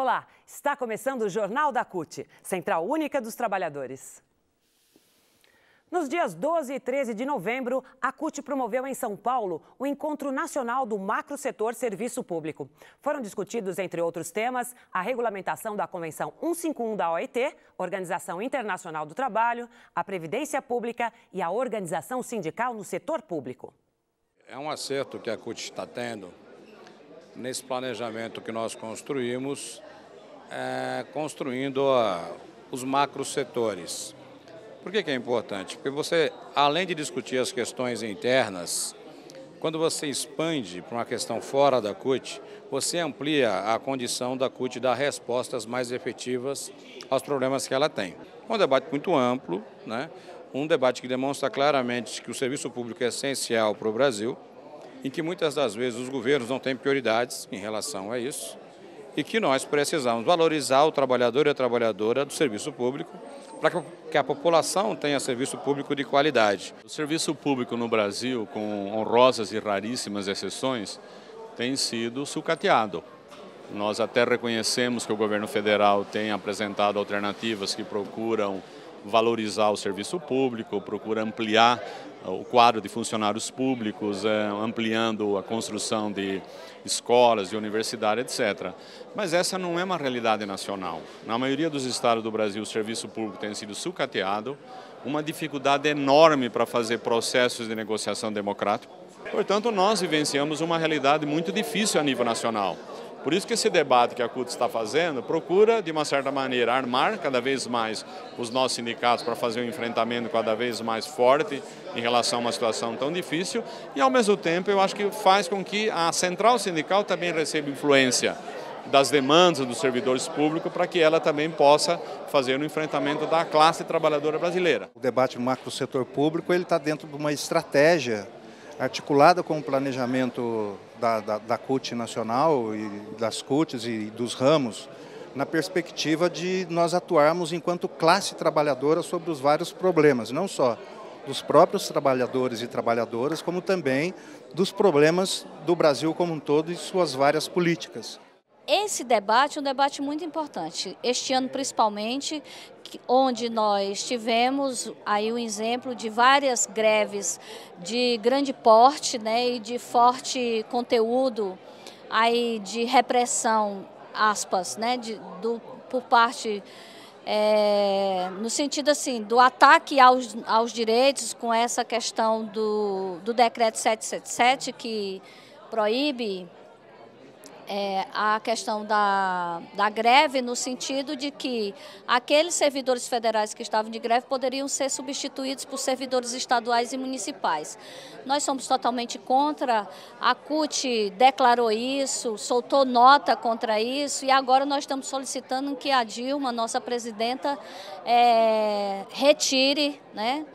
Olá, está começando o Jornal da CUT, Central Única dos Trabalhadores. Nos dias 12 e 13 de novembro, a CUT promoveu em São Paulo o Encontro Nacional do Macrosetor Serviço Público. Foram discutidos, entre outros temas, a regulamentação da Convenção 151 da OIT, Organização Internacional do Trabalho, a Previdência Pública e a organização sindical no setor público. É um acerto que a CUT está tendo nesse planejamento que nós construímos, construindo os macrosetores. Por que é importante? Porque você, além de discutir as questões internas, quando você expande para uma questão fora da CUT, você amplia a condição da CUT dar respostas mais efetivas aos problemas que ela tem. É um debate muito amplo, né? Um debate que demonstra claramente que o serviço público é essencial para o Brasil, em que muitas das vezes os governos não têm prioridades em relação a isso, e que nós precisamos valorizar o trabalhador e a trabalhadora do serviço público para que a população tenha serviço público de qualidade. O serviço público no Brasil, com honrosas e raríssimas exceções, tem sido sucateado. Nós até reconhecemos que o governo federal tem apresentado alternativas que procuram valorizar o serviço público, procura ampliar o quadro de funcionários públicos, ampliando a construção de escolas, de universidades, etc. Mas essa não é uma realidade nacional. Na maioria dos estados do Brasil, o serviço público tem sido sucateado, uma dificuldade enorme para fazer processos de negociação democrática. Portanto, nós vivenciamos uma realidade muito difícil a nível nacional. Por isso que esse debate que a CUT está fazendo procura, de uma certa maneira, armar cada vez mais os nossos sindicatos para fazer um enfrentamento cada vez mais forte em relação a uma situação tão difícil e, ao mesmo tempo, eu acho que faz com que a central sindical também receba influência das demandas dos servidores públicos para que ela também possa fazer um enfrentamento da classe trabalhadora brasileira. O debate no macro setor público ele está dentro de uma estratégia articulada com o planejamento da CUT nacional e das CUTs e dos ramos, na perspectiva de nós atuarmos enquanto classe trabalhadora sobre os vários problemas, não só dos próprios trabalhadores e trabalhadoras, como também dos problemas do Brasil como um todo e suas várias políticas. Esse debate é um debate muito importante, este ano principalmente, onde nós tivemos aí um exemplo de várias greves de grande porte, né, e de forte conteúdo aí de repressão, aspas, né, por parte, no sentido assim, do ataque aos direitos com essa questão do decreto 777 que proíbe a questão da greve, no sentido de que aqueles servidores federais que estavam de greve poderiam ser substituídos por servidores estaduais e municipais. Nós somos totalmente contra, a CUT declarou isso, soltou nota contra isso e agora nós estamos solicitando que a Dilma, nossa presidenta, retire, né,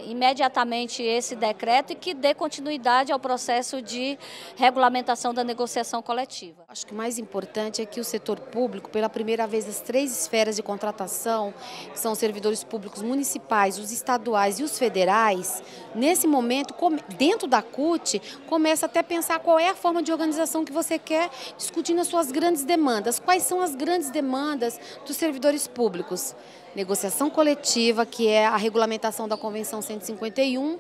imediatamente esse decreto e que dê continuidade ao processo de regulamentação da negociação coletiva. Acho que o mais importante é que o setor público, pela primeira vez, as três esferas de contratação, que são os servidores públicos municipais, os estaduais e os federais, nesse momento, dentro da CUT, começa até a pensar qual é a forma de organização que você quer, discutindo as suas grandes demandas. Quais são as grandes demandas dos servidores públicos? Negociação coletiva, que é a regulamentação da Convenção 151,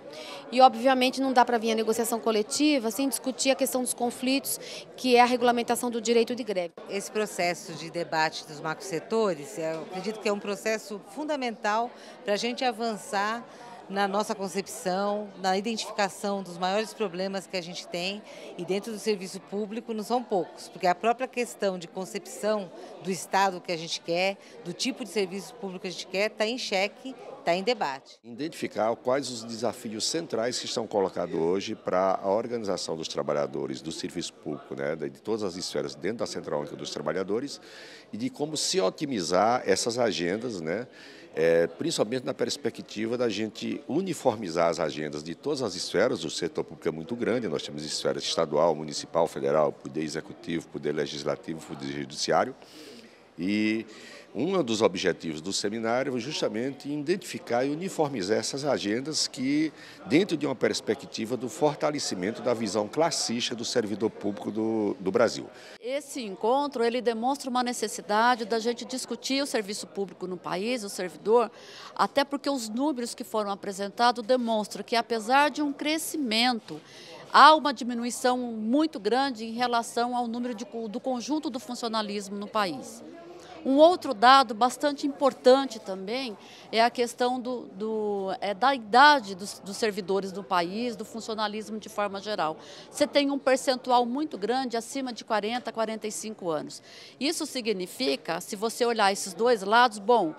e obviamente não dá para vir a negociação coletiva sem discutir a questão dos conflitos, que é a regulamentação do direito de greve. Esse processo de debate dos macrosetores, eu acredito que é um processo fundamental para a gente avançar na nossa concepção, na identificação dos maiores problemas que a gente tem, e dentro do serviço público não são poucos, porque a própria questão de concepção do Estado que a gente quer, do tipo de serviço público que a gente quer, está em xeque, está em debate. Identificar quais os desafios centrais que estão colocados hoje para a organização dos trabalhadores do serviço público, né, de todas as esferas dentro da Central Única dos Trabalhadores, e de como se otimizar essas agendas, né, principalmente na perspectiva da gente uniformizar as agendas de todas as esferas. O setor público é muito grande, nós temos esferas estadual, municipal, federal, poder executivo, poder legislativo, poder judiciário, E um dos objetivos do seminário é justamente identificar e uniformizar essas agendas que, dentro de uma perspectiva do fortalecimento da visão classista do servidor público do Brasil. Esse encontro, ele demonstra uma necessidade da gente discutir o serviço público no país, o servidor, até porque os números que foram apresentados demonstram que, apesar de um crescimento, há uma diminuição muito grande em relação ao número do conjunto do funcionalismo no país. Um outro dado bastante importante também é a questão da idade dos servidores do país, do funcionalismo de forma geral. Você tem um percentual muito grande, acima de 40 a 45 anos. Isso significa, se você olhar esses dois lados, bom,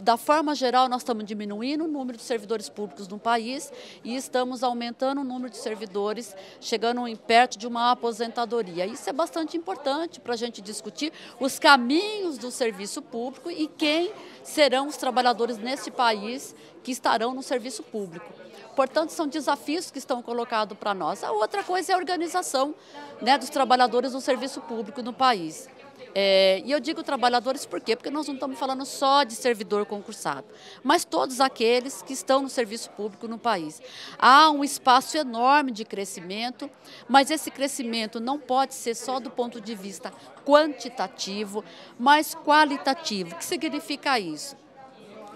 da forma geral, nós estamos diminuindo o número de servidores públicos no país e estamos aumentando o número de servidores, chegando perto de uma aposentadoria. Isso é bastante importante para a gente discutir os caminhos do serviço público e quem serão os trabalhadores nesse país que estarão no serviço público. Portanto, são desafios que estão colocados para nós. A outra coisa é a organização, né, dos trabalhadores do serviço público no país. E eu digo trabalhadores por quê? Porque nós não estamos falando só de servidor concursado, mas todos aqueles que estão no serviço público no país. Há um espaço enorme de crescimento, mas esse crescimento não pode ser só do ponto de vista quantitativo, mas qualitativo. O que significa isso?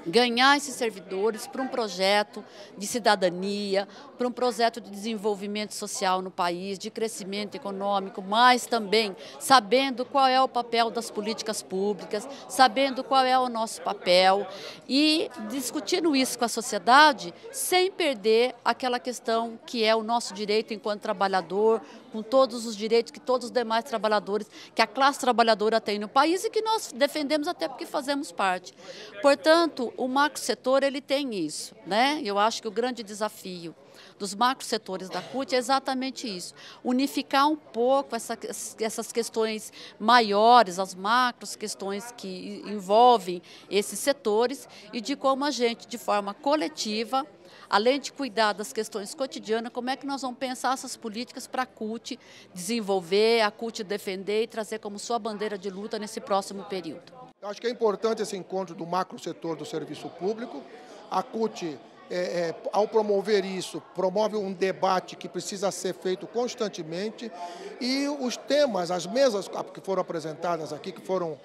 Ganhar esses servidores para um projeto de cidadania, para um projeto de desenvolvimento social no país, de crescimento econômico, mas também sabendo qual é o papel das políticas públicas, sabendo qual é o nosso papel e discutindo isso com a sociedade sem perder aquela questão que é o nosso direito enquanto trabalhador, com todos os direitos que todos os demais trabalhadores, que a classe trabalhadora tem no país e que nós defendemos até porque fazemos parte. Portanto, o macrosetor, ele tem isso, né? Eu acho que o grande desafio dos macrosetores da CUT é exatamente isso, unificar um pouco essas questões maiores, as macros questões que envolvem esses setores e de como a gente, de forma coletiva, além de cuidar das questões cotidianas, como é que nós vamos pensar essas políticas para a CUT desenvolver, a CUT defender e trazer como sua bandeira de luta nesse próximo período. Eu acho que é importante esse encontro do macrosetor do serviço público. A CUT, ao promover isso, promove um debate que precisa ser feito constantemente e os temas, as mesas que foram apresentadas aqui, que foram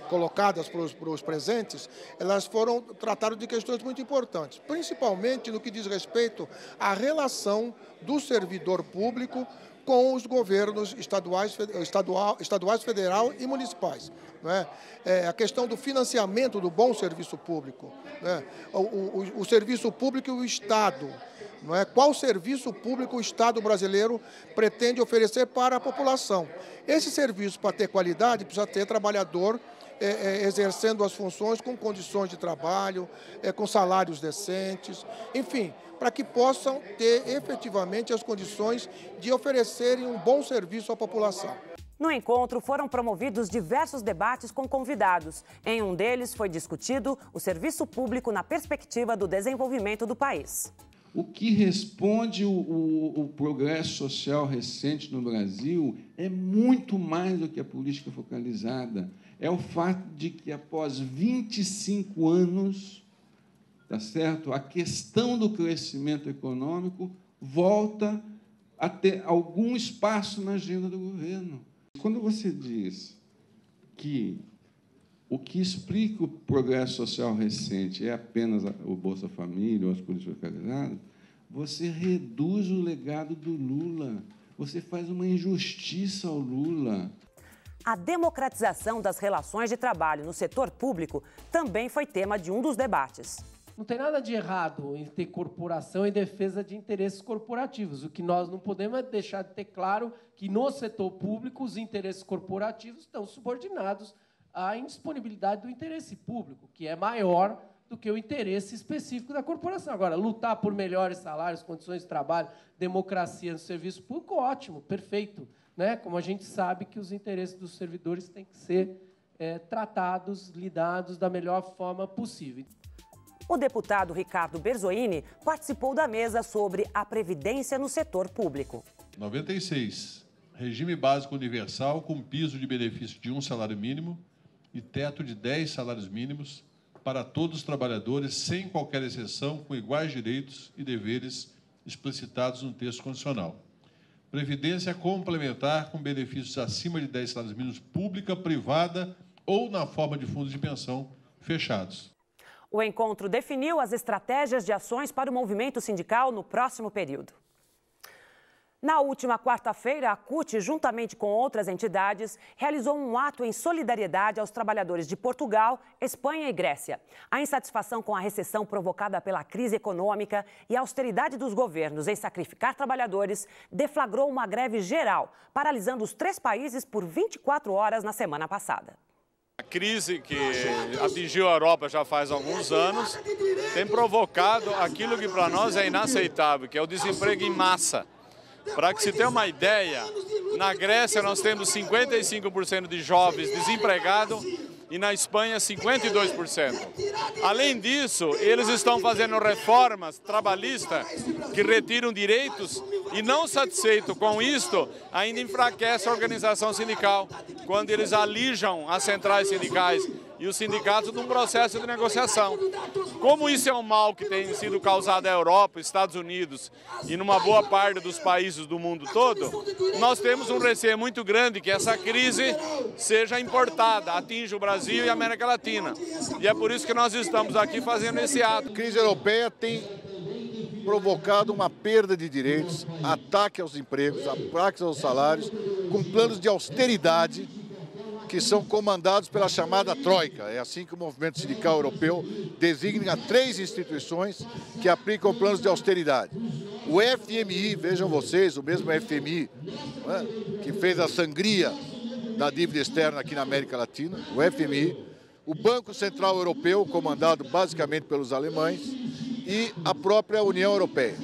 colocadas para os presentes, elas foram tratadas de questões muito importantes, principalmente no que diz respeito à relação do servidor público com os governos estaduais, federal e municipais. Não é? A questão do financiamento do bom serviço público, né? O serviço público e o Estado. Não é? Qual serviço público o Estado brasileiro pretende oferecer para a população? Esse serviço, para ter qualidade, precisa ter trabalhador exercendo as funções com condições de trabalho, com salários decentes, enfim, para que possam ter efetivamente as condições de oferecerem um bom serviço à população. No encontro foram promovidos diversos debates com convidados. Em um deles foi discutido o serviço público na perspectiva do desenvolvimento do país. O que responde o progresso social recente no Brasil é muito mais do que a política focalizada. É o fato de que, após 25 anos, tá certo? A questão do crescimento econômico volta a ter algum espaço na agenda do governo. Quando você diz que o que explica o progresso social recente é apenas o Bolsa Família ou as políticas focalizadas, você reduz o legado do Lula, você faz uma injustiça ao Lula. A democratização das relações de trabalho no setor público também foi tema de um dos debates. Não tem nada de errado em ter corporação em defesa de interesses corporativos. O que nós não podemos é deixar de ter claro que no setor público os interesses corporativos estão subordinados à indisponibilidade do interesse público, que é maior do que o interesse específico da corporação. Agora, lutar por melhores salários, condições de trabalho, democracia no serviço público, ótimo, perfeito, né? Como a gente sabe que os interesses dos servidores têm que ser tratados, lidados da melhor forma possível. O deputado Ricardo Berzoini participou da mesa sobre a previdência no setor público. 96. Regime básico universal com piso de benefício de um salário mínimo, e teto de 10 salários mínimos para todos os trabalhadores, sem qualquer exceção, com iguais direitos e deveres explicitados no texto constitucional. Previdência complementar com benefícios acima de 10 salários mínimos, pública, privada ou na forma de fundos de pensão fechados. O encontro definiu as estratégias de ações para o movimento sindical no próximo período. Na última quarta-feira, a CUT, juntamente com outras entidades, realizou um ato em solidariedade aos trabalhadores de Portugal, Espanha e Grécia. A insatisfação com a recessão provocada pela crise econômica e a austeridade dos governos em sacrificar trabalhadores deflagrou uma greve geral, paralisando os 3 países por 24 horas na semana passada. A crise que atingiu a Europa já faz alguns anos tem provocado aquilo que para nós é inaceitável, que é o desemprego em massa. Para que se tenha uma ideia, na Grécia nós temos 55% de jovens desempregados e na Espanha 52%. Além disso, eles estão fazendo reformas trabalhistas que retiram direitos e, não satisfeito com isto, ainda enfraquece a organização sindical, quando eles alijam as centrais sindicais e os sindicatos num processo de negociação. Como isso é um mal que tem sido causado à Europa, Estados Unidos e numa boa parte dos países do mundo todo, nós temos um receio muito grande que essa crise seja importada, atinja o Brasil e a América Latina. E é por isso que nós estamos aqui fazendo esse ato. A crise europeia tem provocado uma perda de direitos, ataque aos empregos, ataques aos salários, com planos de austeridade que são comandados pela chamada Troika. É assim que o movimento sindical europeu designa 3 instituições que aplicam planos de austeridade. O FMI, vejam vocês, o mesmo FMI, né, que fez a sangria da dívida externa aqui na América Latina, o FMI, o Banco Central Europeu, comandado basicamente pelos alemães, e a própria União Europeia.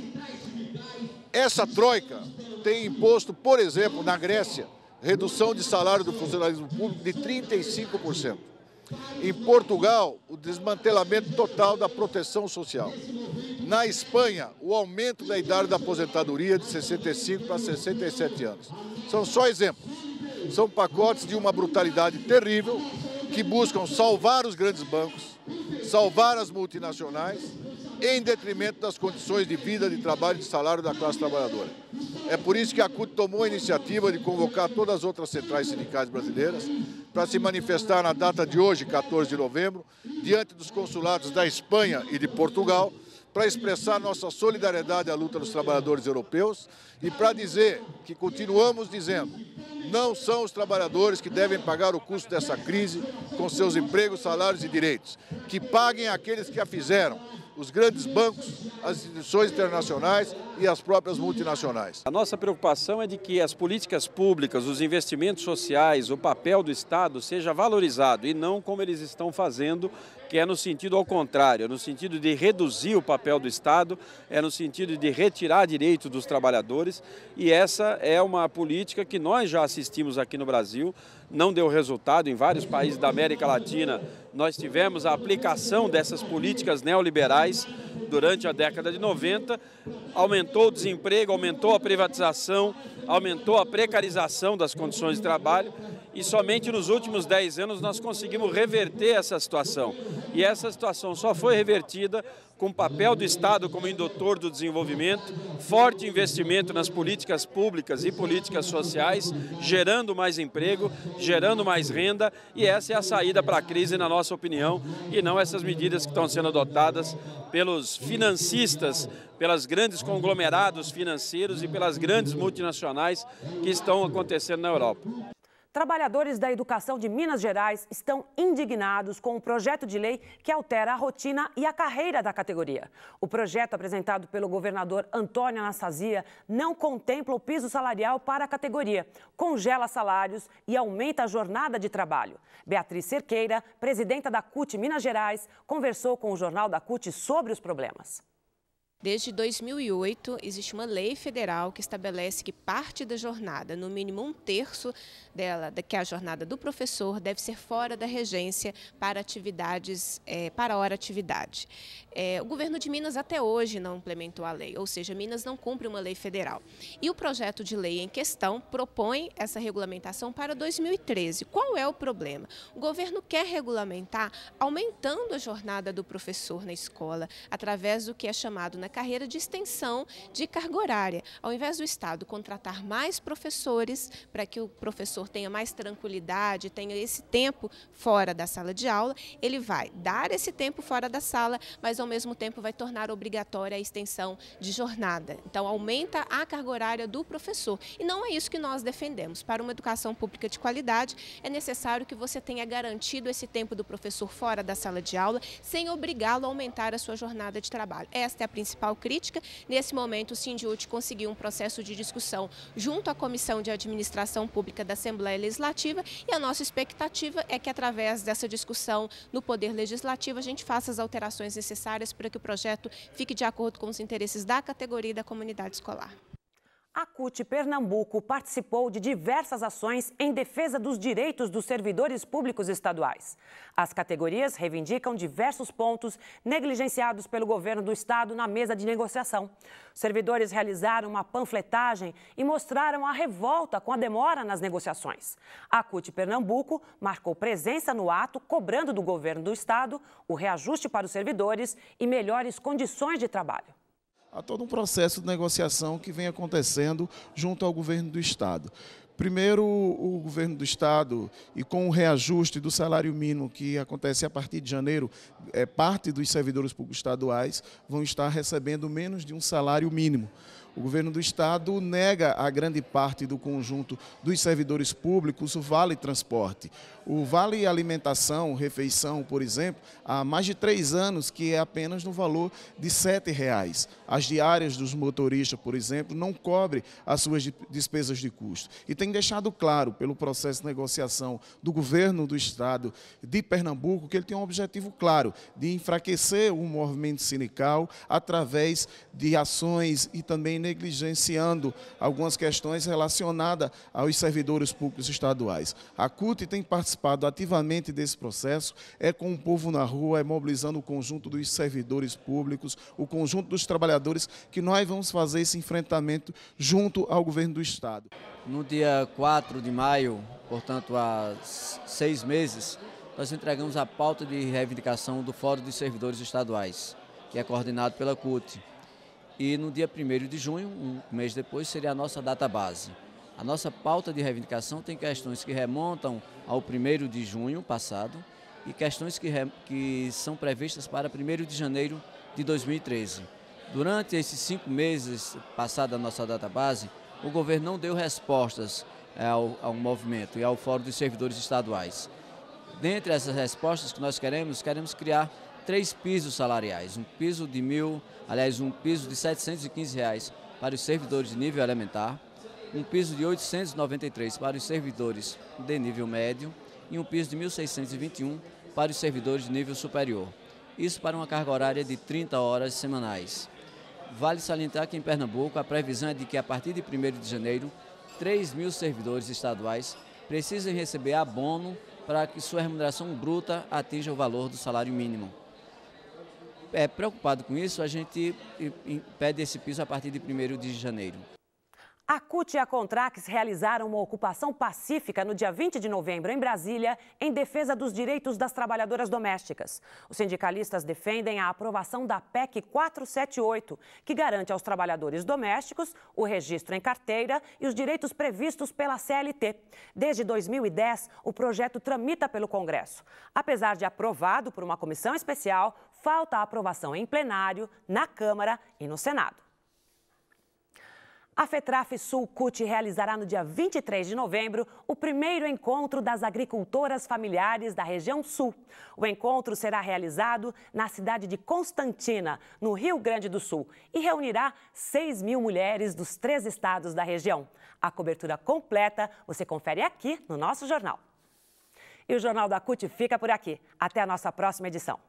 Essa Troika tem imposto, por exemplo, na Grécia, redução de salário do funcionalismo público de 35%. Em Portugal, o desmantelamento total da proteção social. Na Espanha, o aumento da idade da aposentadoria de 65 para 67 anos. São só exemplos. São pacotes de uma brutalidade terrível que buscam salvar os grandes bancos, salvar as multinacionais, em detrimento das condições de vida, de trabalho e de salário da classe trabalhadora. É por isso que a CUT tomou a iniciativa de convocar todas as outras centrais sindicais brasileiras para se manifestar na data de hoje, 14 de novembro, diante dos consulados da Espanha e de Portugal, para expressar nossa solidariedade à luta dos trabalhadores europeus e para dizer que continuamos dizendo: não são os trabalhadores que devem pagar o custo dessa crise com seus empregos, salários e direitos. Que paguem aqueles que a fizeram, os grandes bancos, as instituições internacionais e as próprias multinacionais. A nossa preocupação é de que as políticas públicas, os investimentos sociais, o papel do Estado seja valorizado e não como eles estão fazendo, que é no sentido ao contrário, é no sentido de reduzir o papel do Estado, é no sentido de retirar direitos dos trabalhadores, e essa é uma política que nós já assistimos aqui no Brasil, não deu resultado. Em vários países da América Latina nós tivemos a aplicação dessas políticas neoliberais durante a década de 90, aumentou o desemprego, aumentou a privatização, aumentou a precarização das condições de trabalho, e somente nos últimos 10 anos nós conseguimos reverter essa situação. E essa situação só foi revertida com o papel do Estado como indutor do desenvolvimento, forte investimento nas políticas públicas e políticas sociais, gerando mais emprego, gerando mais renda, e essa é a saída para a crise, na nossa opinião, e não essas medidas que estão sendo adotadas pelos financistas, pelos grandes conglomerados financeiros e pelas grandes multinacionais que estão acontecendo na Europa. Trabalhadores da educação de Minas Gerais estão indignados com o projeto de lei que altera a rotina e a carreira da categoria. O projeto apresentado pelo governador Antônio Anastasia não contempla o piso salarial para a categoria, congela salários e aumenta a jornada de trabalho. Beatriz Cerqueira, presidenta da CUT Minas Gerais, conversou com o Jornal da CUT sobre os problemas. Desde 2008, existe uma lei federal que estabelece que parte da jornada, no mínimo 1/3 dela, que é a jornada do professor, deve ser fora da regência para atividades, para hora atividade. O governo de Minas até hoje não implementou a lei, ou seja, Minas não cumpre uma lei federal. E o projeto de lei em questão propõe essa regulamentação para 2013. Qual é o problema? O governo quer regulamentar aumentando a jornada do professor na escola, através do que é chamado na carreira de extensão de carga horária. Ao invés do Estado contratar mais professores para que o professor tenha mais tranquilidade, tenha esse tempo fora da sala de aula, ele vai dar esse tempo fora da sala, mas ao mesmo tempo vai tornar obrigatória a extensão de jornada. Então aumenta a carga horária do professor. E não é isso que nós defendemos. Para uma educação pública de qualidade, é necessário que você tenha garantido esse tempo do professor fora da sala de aula, sem obrigá-lo a aumentar a sua jornada de trabalho. Esta é a principal crítica. Nesse momento, o Sindiúti conseguiu um processo de discussão junto à Comissão de Administração Pública da Assembleia Legislativa e a nossa expectativa é que, através dessa discussão no Poder Legislativo, a gente faça as alterações necessárias para que o projeto fique de acordo com os interesses da categoria e da comunidade escolar. A CUT Pernambuco participou de diversas ações em defesa dos direitos dos servidores públicos estaduais. As categorias reivindicam diversos pontos negligenciados pelo governo do estado na mesa de negociação. Os servidores realizaram uma panfletagem e mostraram a revolta com a demora nas negociações. A CUT Pernambuco marcou presença no ato, cobrando do governo do estado o reajuste para os servidores e melhores condições de trabalho. Há todo um processo de negociação que vem acontecendo junto ao governo do estado. Primeiro, o governo do estado, e com o reajuste do salário mínimo que acontece a partir de janeiro, parte dos servidores públicos estaduais vão estar recebendo menos de um salário mínimo. O governo do estado nega a grande parte do conjunto dos servidores públicos o Vale Transporte. O Vale Alimentação, Refeição, por exemplo, há mais de 3 anos que é apenas no valor de R$ 7,00. As diárias dos motoristas, por exemplo, não cobrem as suas despesas de custo. E tem deixado claro, pelo processo de negociação do governo do estado de Pernambuco, que ele tem um objetivo claro de enfraquecer o movimento sindical através de ações e também negligenciando algumas questões relacionadas aos servidores públicos estaduais. A CUT tem participado ativamente desse processo, com o povo na rua, mobilizando o conjunto dos servidores públicos, o conjunto dos trabalhadores, que nós vamos fazer esse enfrentamento junto ao governo do estado. No dia 4 de maio, portanto há 6 meses, nós entregamos a pauta de reivindicação do Fórum dos Servidores Estaduais, que é coordenado pela CUT. E no dia 1º de junho, um mês depois, seria a nossa data base. A nossa pauta de reivindicação tem questões que remontam ao 1º de junho passado e questões que são previstas para 1º de janeiro de 2013. Durante esses 5 meses passada a nossa data base, o governo não deu respostas ao movimento e ao Fórum dos Servidores Estaduais. Dentre essas respostas que nós queremos criar 3 pisos salariais, um piso de um piso de R$ 715 para os servidores de nível elementar, um piso de R$ 893 para os servidores de nível médio e um piso de R$ 1.621 para os servidores de nível superior. Isso para uma carga horária de 30 horas semanais. Vale salientar que em Pernambuco a previsão é de que a partir de 1º de janeiro, 3.000 servidores estaduais precisem receber abono para que sua remuneração bruta atinja o valor do salário mínimo. Preocupado com isso, a gente pede esse piso a partir de 1º de janeiro. A CUT e a Contrax realizaram uma ocupação pacífica no dia 20 de novembro em Brasília, em defesa dos direitos das trabalhadoras domésticas. Os sindicalistas defendem a aprovação da PEC 478, que garante aos trabalhadores domésticos o registro em carteira e os direitos previstos pela CLT. Desde 2010, o projeto tramita pelo Congresso. Apesar de aprovado por uma comissão especial, falta a aprovação em plenário, na Câmara e no Senado. A FETRAF Sul CUT realizará no dia 23 de novembro o primeiro encontro das agricultoras familiares da região Sul. O encontro será realizado na cidade de Constantina, no Rio Grande do Sul, e reunirá 6.000 mulheres dos 3 estados da região. A cobertura completa você confere aqui no nosso jornal. E o Jornal da CUT fica por aqui. Até a nossa próxima edição.